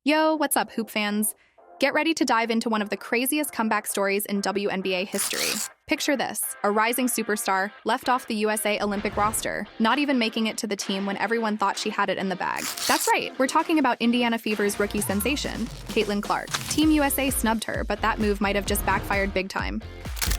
Yo, what's up, Hoop fans? Get ready to dive into one of the craziest comeback stories in WNBA history. Picture this, a rising superstar left off the USA Olympic roster, not even making it to the team when everyone thought she had it in the bag. That's right, we're talking about Indiana Fever's rookie sensation, Caitlin Clark. Team USA snubbed her, but that move might have just backfired big time.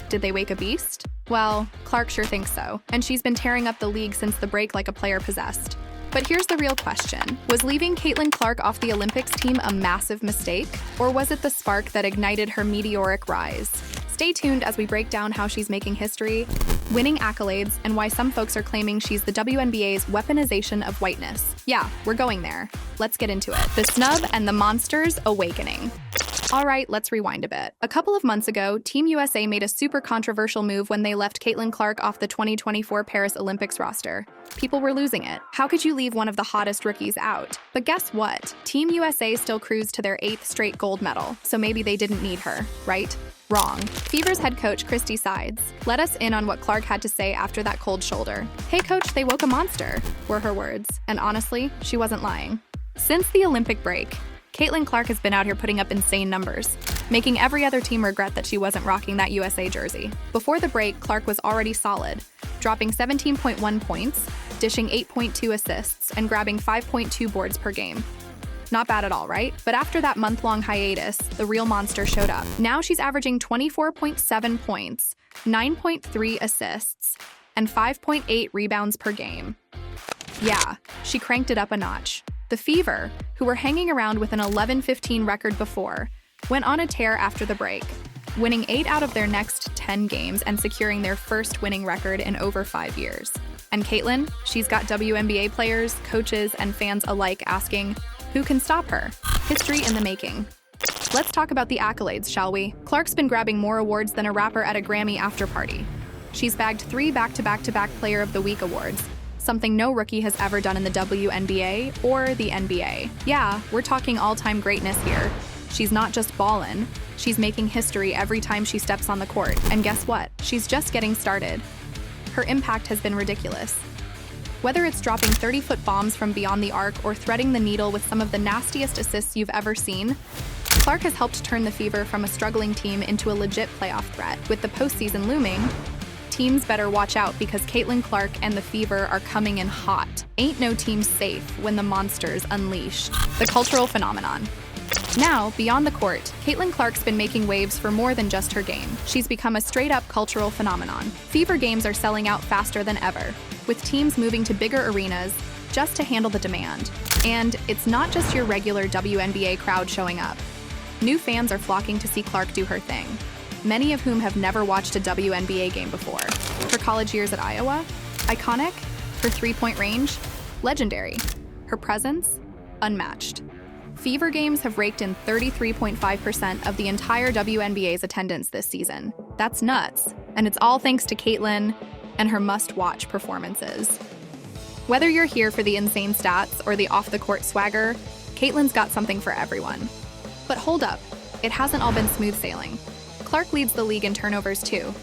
Did they wake a beast? Well, Clark sure thinks so, and she's been tearing up the league since the break like a player possessed. But here's the real question. Was leaving Caitlin Clark off the Olympics team a massive mistake? Or was it the spark that ignited her meteoric rise? Stay tuned as we break down how she's making history, winning accolades, and why some folks are claiming she's the WNBA's weaponization of whiteness. Yeah, we're going there. Let's get into it. The snub and the monsters awakening. All right, let's rewind a bit. A couple of months ago, Team USA made a super controversial move when they left Caitlin Clark off the 2024 Paris Olympics roster. People were losing it. How could you leave one of the hottest rookies out? But guess what? Team USA still cruised to their 8th straight gold medal, so maybe they didn't need her, right? Wrong. Fever's head coach, Christy Sides, let us in on what Clark had to say after that cold shoulder. "Hey coach, they woke a monster," were her words, and honestly, she wasn't lying. Since the Olympic break, Caitlin Clark has been out here putting up insane numbers, making every other team regret that she wasn't rocking that USA jersey. Before the break, Clark was already solid, dropping 17.1 points, dishing 8.2 assists, and grabbing 5.2 boards per game. Not bad at all, right? But after that month-long hiatus, the real monster showed up. Now she's averaging 24.7 points, 9.3 assists, and 5.8 rebounds per game. Yeah, she cranked it up a notch. The Fever, who were hanging around with an 11-15 record before, went on a tear after the break, winning 8 out of their next 10 games and securing their first winning record in over 5 years. And Caitlin, she's got WNBA players, coaches, and fans alike asking, who can stop her? History in the making. Let's talk about the accolades, shall we? Clark's been grabbing more awards than a rapper at a Grammy after-party. She's bagged 3 back-to-back-to-back Player of the Week awards, something no rookie has ever done in the WNBA or the NBA. Yeah, we're talking all-time greatness here. She's not just ballin', she's making history every time she steps on the court. And guess what? She's just getting started. Her impact has been ridiculous. Whether it's dropping 30-foot bombs from beyond the arc or threading the needle with some of the nastiest assists you've ever seen, Clark has helped turn the Fever from a struggling team into a legit playoff threat. With the postseason looming, teams better watch out because Caitlin Clark and the Fever are coming in hot. Ain't no team safe when the monster's unleashed. The cultural phenomenon. Now, beyond the court, Caitlin Clark's been making waves for more than just her game. She's become a straight-up cultural phenomenon. Fever games are selling out faster than ever, with teams moving to bigger arenas just to handle the demand. And it's not just your regular WNBA crowd showing up. New fans are flocking to see Clark do her thing, many of whom have never watched a WNBA game before. Her college years at Iowa? Iconic. Her three-point range? Legendary. Her presence? Unmatched. Fever games have raked in 33.5% of the entire WNBA's attendance this season. That's nuts. And it's all thanks to Caitlin and her must-watch performances. Whether you're here for the insane stats or the off-the-court swagger, Caitlin's got something for everyone. But hold up, it hasn't all been smooth sailing. Clark leads the league in turnovers too,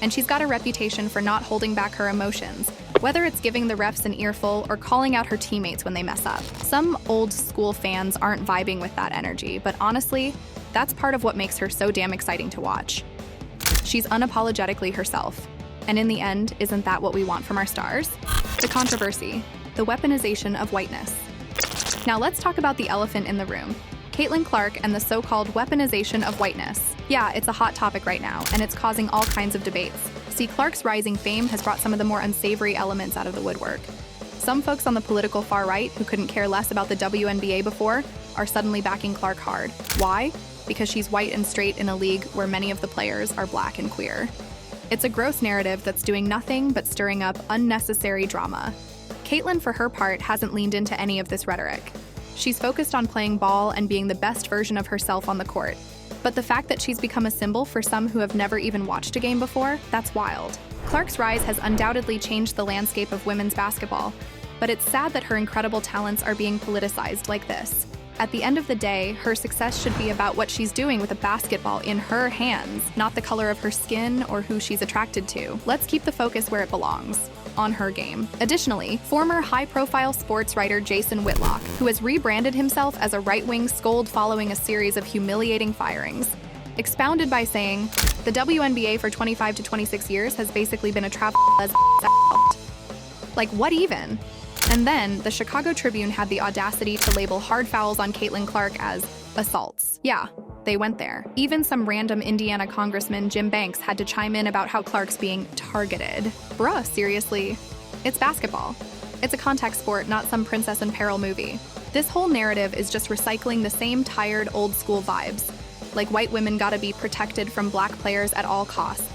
and she's got a reputation for not holding back her emotions, whether it's giving the refs an earful or calling out her teammates when they mess up. Some old school fans aren't vibing with that energy, but honestly, that's part of what makes her so damn exciting to watch. She's unapologetically herself, and in the end, isn't that what we want from our stars? The controversy, the weaponization of whiteness. Now let's talk about the elephant in the room. Caitlin Clark and the so-called weaponization of whiteness. Yeah, it's a hot topic right now, and it's causing all kinds of debates. See, Clark's rising fame has brought some of the more unsavory elements out of the woodwork. Some folks on the political far right, who couldn't care less about the WNBA before, are suddenly backing Clark hard. Why? Because she's white and straight in a league where many of the players are black and queer. It's a gross narrative that's doing nothing but stirring up unnecessary drama. Caitlin, for her part, hasn't leaned into any of this rhetoric. She's focused on playing ball and being the best version of herself on the court. But the fact that she's become a symbol for some who have never even watched a game before, that's wild. Clark's rise has undoubtedly changed the landscape of women's basketball, but it's sad that her incredible talents are being politicized like this. At the end of the day, her success should be about what she's doing with a basketball in her hands, not the color of her skin or who she's attracted to. Let's keep the focus where it belongs, on her game. Additionally, former high-profile sports writer Jason Whitlock, who has rebranded himself as a right-wing scold following a series of humiliating firings, expounded by saying, "The WNBA for 25 to 26 years has basically been a travel Like, what even?" And then, the Chicago Tribune had the audacity to label hard fouls on Caitlin Clark as assaults. Yeah, they went there. Even some random Indiana Congressman Jim Banks had to chime in about how Clark's being targeted. Bruh, seriously. It's basketball. It's a contact sport, not some Princess in Peril movie. This whole narrative is just recycling the same tired, old-school vibes. Like white women gotta be protected from black players at all costs.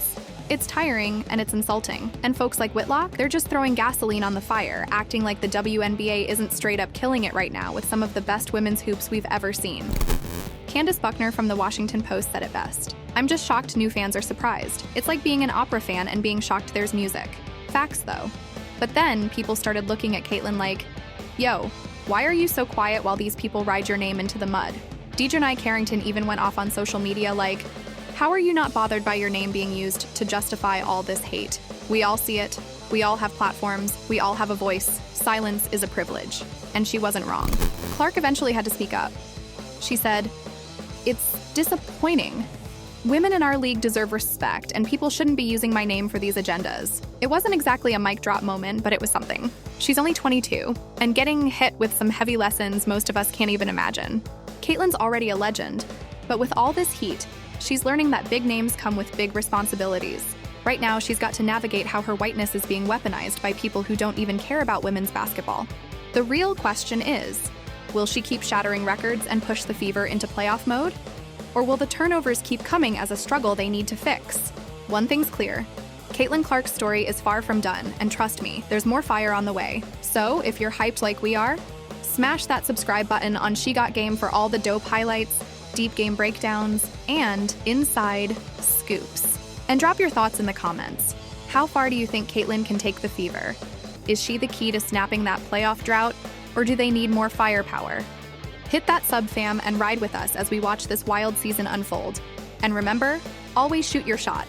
It's tiring and it's insulting. And folks like Whitlock, they're just throwing gasoline on the fire, acting like the WNBA isn't straight up killing it right now with some of the best women's hoops we've ever seen. Candace Buckner from The Washington Post said it best. "I'm just shocked new fans are surprised. It's like being an opera fan and being shocked there's music. Facts though." But then people started looking at Caitlin like, "Yo, why are you so quiet while these people ride your name into the mud?" Dejanai Carrington even went off on social media like, "How are you not bothered by your name being used to justify all this hate? We all see it. We all have platforms. We all have a voice. Silence is a privilege." And she wasn't wrong. Clark eventually had to speak up. She said, "It's disappointing. Women in our league deserve respect, and people shouldn't be using my name for these agendas." It wasn't exactly a mic drop moment, but it was something. She's only 22, and getting hit with some heavy lessons most of us can't even imagine. Caitlin's already a legend, but with all this heat, she's learning that big names come with big responsibilities. Right now, she's got to navigate how her whiteness is being weaponized by people who don't even care about women's basketball. The real question is, will she keep shattering records and push the Fever into playoff mode? Or will the turnovers keep coming as a struggle they need to fix? One thing's clear. Caitlin Clark's story is far from done, and trust me, there's more fire on the way. So, if you're hyped like we are, smash that subscribe button on She Got Game for all the dope highlights, deep game breakdowns, and inside scoops. And drop your thoughts in the comments. How far do you think Caitlin can take the Fever? Is she the key to snapping that playoff drought, or do they need more firepower? Hit that sub fam and ride with us as we watch this wild season unfold. And remember, always shoot your shot.